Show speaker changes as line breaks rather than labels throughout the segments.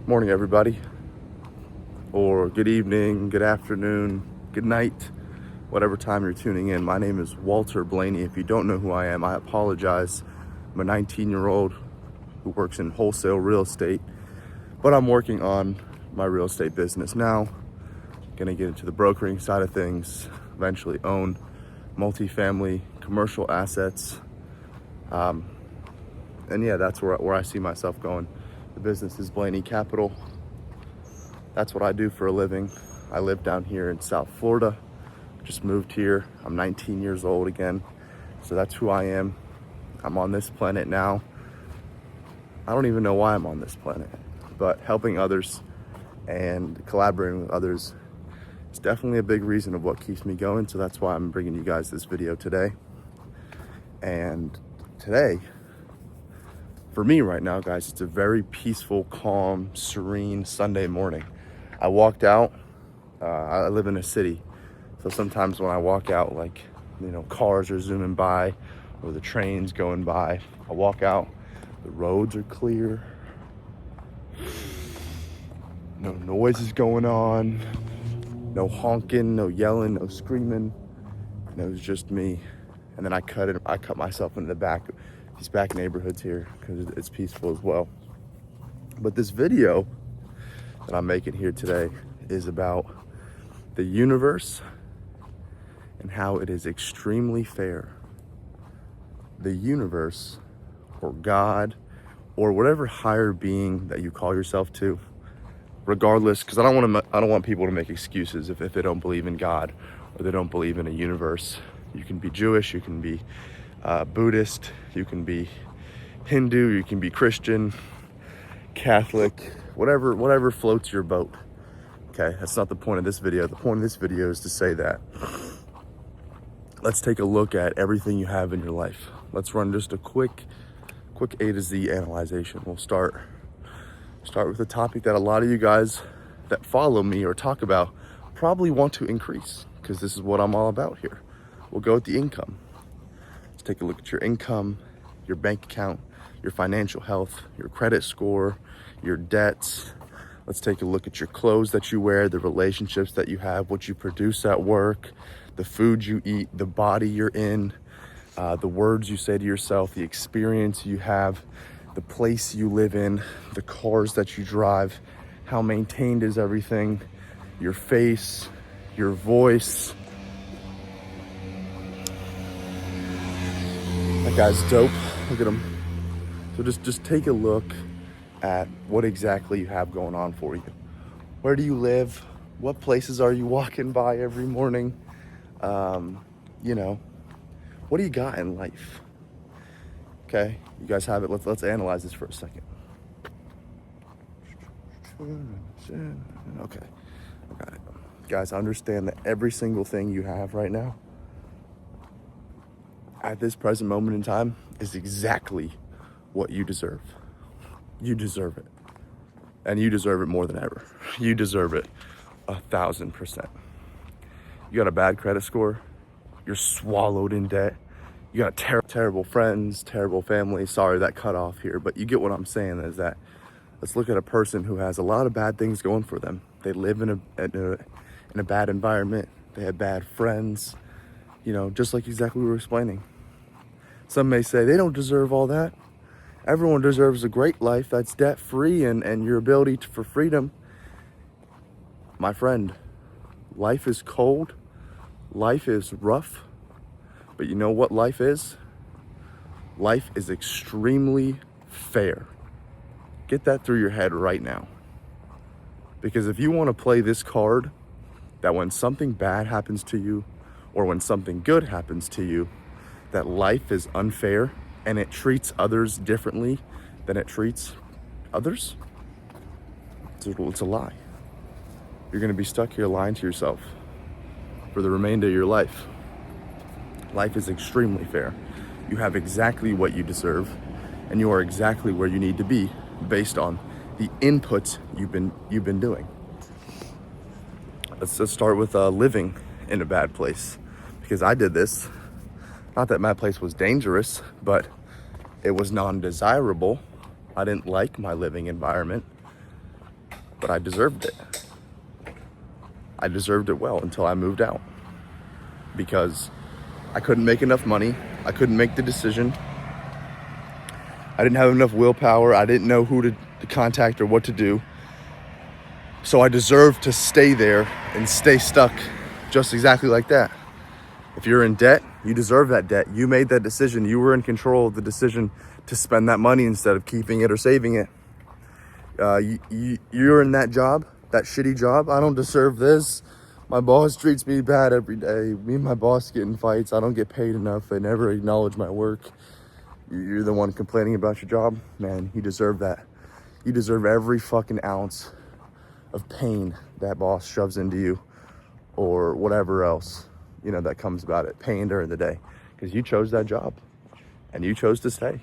Morning, everybody, or good evening, good afternoon, good night, whatever time you're tuning in. My name is Walter Blayney. If you don't know who I am, I apologize. I'm a 19-year-old who works in wholesale real estate, but I'm working on my real estate business now. Gonna get into the brokering side of things, eventually own multifamily commercial assets. And yeah, that's where I see myself going. The business is Blayney Capital. That's what I do for a living. I live down here in South Florida. Just moved here. I'm 19 years old again. So that's who I am. I'm on this planet now. I don't even know why I'm on this planet, but helping others and collaborating with others is definitely a big reason of what keeps me going. So that's why I'm bringing you guys this video today. And today, for me right now, guys, it's a very peaceful, calm, serene Sunday morning. I walked out. I live in a city, so sometimes when I walk out, like, cars are zooming by or the trains going by, I walk out, the roads are clear, no noise is going on, no honking, no yelling, no screaming. And it was just me. And then I cut myself into these back neighborhoods here because it's peaceful as well. But this video that I'm making here today is about the universe and how it is extremely fair. The universe, or God, or whatever higher being that you call yourself to, regardless, because I don't want people to make excuses if they don't believe in God or they don't believe in a universe. You can be Jewish, you can be Buddhist, you can be Hindu, you can be Christian, Catholic, whatever floats your boat. Okay, that's not the point of this video. The point of this video is to say that let's take a look at everything you have in your life. Let's run just a quick A to Z analyzation. We'll start with a topic that a lot of you guys that follow me or talk about probably want to increase, because this is what I'm all about here. We'll go with the income. Let's take a look at your income, your bank account, your financial health, your credit score, your debts. Let's take a look at your clothes that you wear, the relationships that you have, what you produce at work, the food you eat, the body you're in, the words you say to yourself, the experience you have, the place you live in, the cars that you drive, how maintained is everything, your face, your voice. That guy's dope. Look at him. So just take a look at what exactly you have going on for you. Where do you live? What places are you walking by every morning? What do you got in life? Okay, you guys have it. Let's analyze this for a second. Okay, I got it. Guys, understand that every single thing you have right now, at this present moment in time, is exactly what you deserve. You deserve it. And you deserve it more than ever. You deserve it 1,000%. You got a bad credit score. You're swallowed in debt. You got terrible friends, terrible family. Sorry, that cut off here. But you get what I'm saying is that let's look at a person who has a lot of bad things going for them. They live in a bad environment. They have bad friends. Just like exactly we were explaining. Some may say they don't deserve all that. Everyone deserves a great life that's debt-free and your ability for freedom. My friend, life is cold. Life is rough. But you know what life is? Life is extremely fair. Get that through your head right now. Because if you want to play this card, that when something bad happens to you or when something good happens to you, that life is unfair and it treats others differently than it treats others, it's a lie. You're going to be stuck here lying to yourself for the remainder of your life. Life is extremely fair. You have exactly what you deserve, and you are exactly where you need to be based on the inputs you've been doing. Let's just start with living in a bad place, because I did this. Not that my place was dangerous, but it was non-desirable. I didn't like my living environment. but I deserved it. I deserved it well until I moved out because I couldn't make enough money. I couldn't make the decision. I didn't have enough willpower. I didn't know who to contact or what to do. So I deserved to stay there and stay stuck just exactly like that. If you're in debt, you deserve that debt. You made that decision. You were in control of the decision to spend that money instead of keeping it or saving it. You're in that job, that shitty job. I don't deserve this. My boss treats me bad every day. Me and my boss get in fights. I don't get paid enough. They never acknowledge my work. You're the one complaining about your job. Man, you deserve that. You deserve every fucking ounce of pain that boss shoves into you or whatever else, that comes about it. Pain during the day because you chose that job and you chose to stay.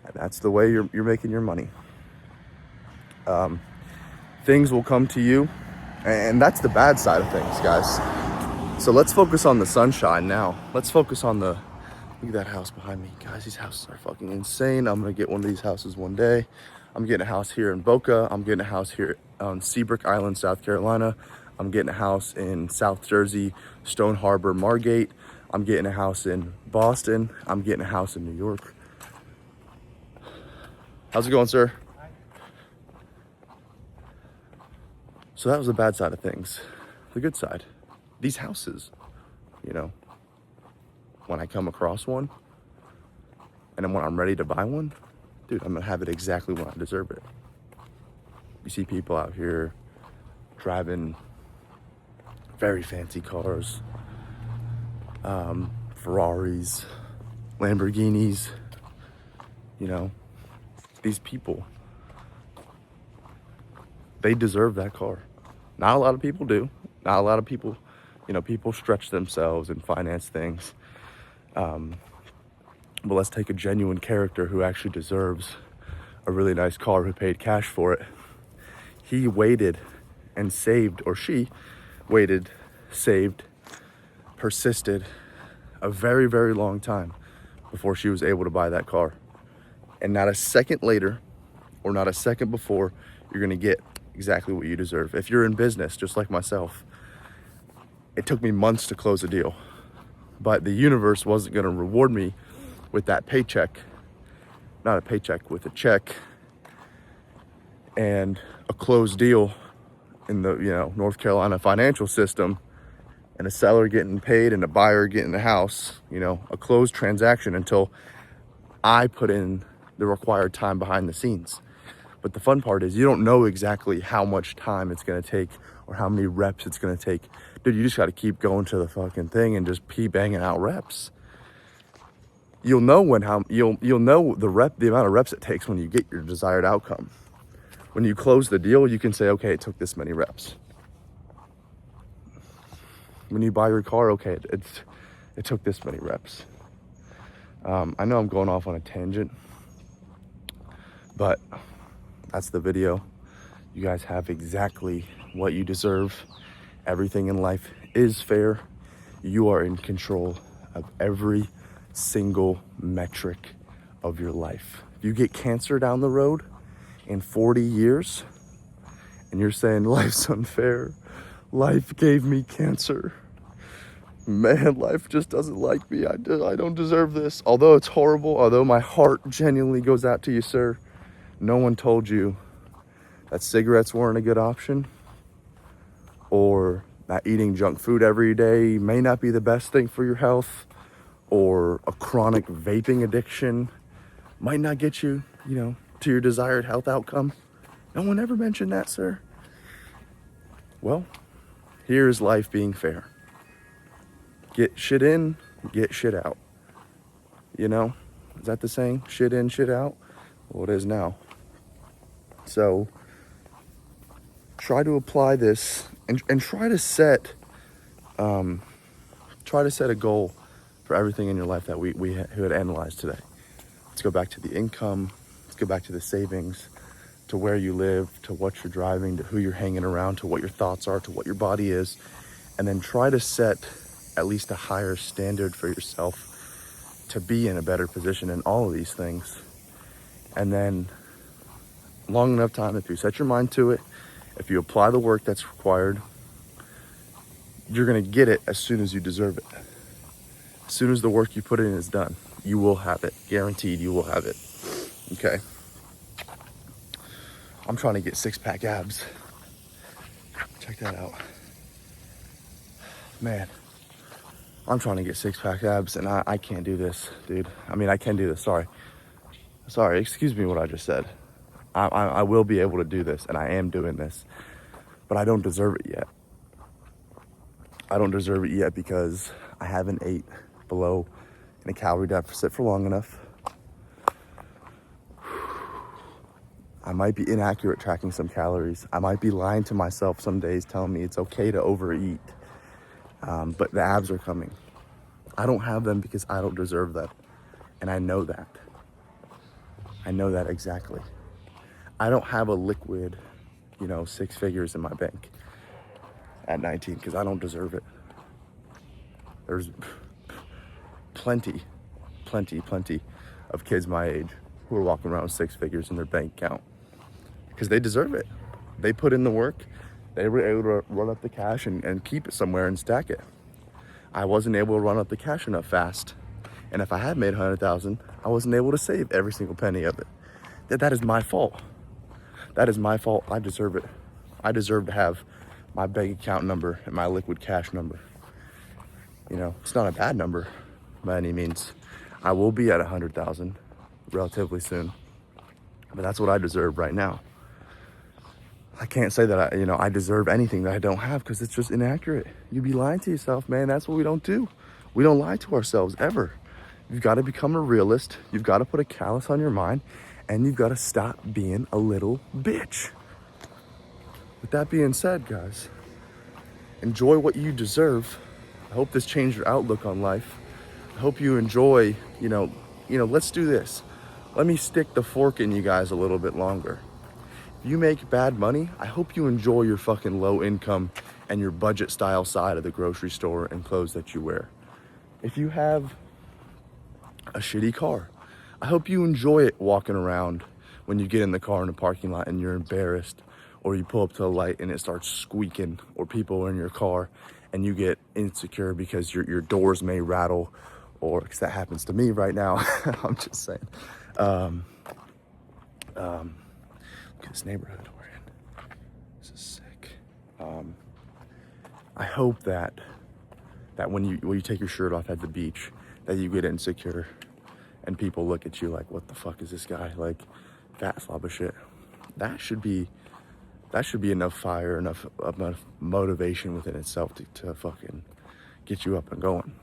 And that's the way you're making your money. Things will come to you, and that's the bad side of things, guys. So let's focus on the sunshine now. Let's focus on look at that house behind me. Guys, these houses are fucking insane. I'm gonna get one of these houses one day. I'm getting a house here in Boca. I'm getting a house here on Seabrook Island, South Carolina. I'm getting a house in South Jersey, Stone Harbor, Margate. I'm getting a house in Boston. I'm getting a house in New York. How's it going, sir? So that was the bad side of things. The good side, these houses, when I come across one and then when I'm ready to buy one, dude, I'm gonna have it exactly when I deserve it. You see people out here driving very fancy cars, Ferraris, Lamborghinis, these people, they deserve that car. Not a lot of people do. Not a lot of people, people stretch themselves and finance things. But let's take a genuine character who actually deserves a really nice car, who paid cash for it. He waited and saved, or she waited, saved, persisted a very, very long time before she was able to buy that car. And not a second later, or not a second before, you're gonna get exactly what you deserve. If you're in business, just like myself, it took me months to close a deal, but the universe wasn't gonna reward me with that paycheck, not a paycheck, with a check and a closed deal in the North Carolina financial system, and a seller getting paid and a buyer getting the house, a closed transaction until I put in the required time behind the scenes. But the fun part is you don't know exactly how much time it's gonna take or how many reps it's gonna take. Dude, you just gotta keep going to the fucking thing and just banging out reps. You'll know you'll know the amount of reps it takes when you get your desired outcome. When you close the deal, you can say, okay, it took this many reps. When you buy your car, okay, it took this many reps. I know I'm going off on a tangent, but that's the video. You guys have exactly what you deserve. Everything in life is fair. You are in control of every single metric of your life. If you get cancer down the road in 40 years and you're saying life's unfair, life gave me cancer, man, life just doesn't like me, I don't deserve this. Although it's horrible, although my heart genuinely goes out to you, sir, no one told you that cigarettes weren't a good option, or that eating junk food every day may not be the best thing for your health, or a chronic vaping addiction might not get you, to your desired health outcome. No one ever mentioned that, sir. Well, here's life being fair. Get shit in, get shit out. Is that the saying? Shit in, shit out? Well, it is now. So try to apply this and try to set a goal for everything in your life that we had analyzed today. Let's go back to the income. Let's go back to the savings, to where you live, to what you're driving, to who you're hanging around, to what your thoughts are, to what your body is. And then try to set at least a higher standard for yourself to be in a better position in all of these things. And then long enough time, if you set your mind to it If you apply the work that's required, you're gonna get it as soon as you deserve it. As soon as the work you put in is done, you will have it. Guaranteed you will have it. Okay. I'm trying to get 6-pack abs. Check that out. Man, I'm trying to get 6-pack abs and I can't do this, dude. I mean, I can do this, sorry. Sorry, excuse me what I just said. I will be able to do this and I am doing this, but I don't deserve it yet. I don't deserve it yet because I haven't ate below in a calorie deficit for long enough. I might be inaccurate tracking some calories. I might be lying to myself some days telling me it's okay to overeat. But the abs are coming. I don't have them because I don't deserve them. And I know that. I know that exactly. I don't have a liquid, 6 figures in my bank at 19 because I don't deserve it. There's plenty of kids my age who are walking around with 6 figures in their bank account because they deserve it. They put in the work. They were able to run up the cash and keep it somewhere and stack it. I wasn't able to run up the cash enough fast. And if I had made 100,000, I wasn't able to save every single penny of it. That is my fault. That is my fault. I deserve it. I deserve to have my bank account number and my liquid cash number. It's not a bad number by any means. I will be at 100,000 relatively soon, but that's what I deserve right now. I can't say that I deserve anything that I don't have because it's just inaccurate. You'd be lying to yourself, man. That's what we don't do. We don't lie to ourselves ever. You've got to become a realist. You've got to put a callus on your mind and you've got to stop being a little bitch. With that being said, guys, enjoy what you deserve. I hope this changed your outlook on life. I hope you enjoy, let's do this. Let me stick the fork in you guys a little bit longer. If you make bad money, I hope you enjoy your fucking low income and your budget style side of the grocery store and clothes that you wear. If you have a shitty car, I hope you enjoy it walking around when you get in the car in the parking lot and you're embarrassed, or you pull up to a light and it starts squeaking, or people are in your car and you get insecure because your doors may rattle, or because that happens to me right now. I'm just saying. Look at this neighborhood we're in. This is sick. I hope that when you take your shirt off at the beach, that you get insecure and people look at you like, what the fuck is this guy? Like, fat slob of shit. That should be enough fire, enough motivation within itself to fucking get you up and going.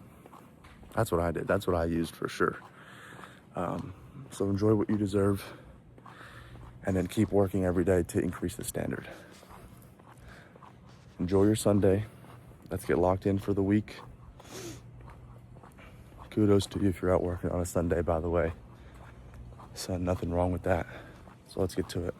That's what I did. That's what I used for sure. So enjoy what you deserve and then keep working every day to increase the standard. Enjoy your Sunday. Let's get locked in for the week. Kudos to you if you're out working on a Sunday, by the way. So nothing wrong with that. So let's get to it.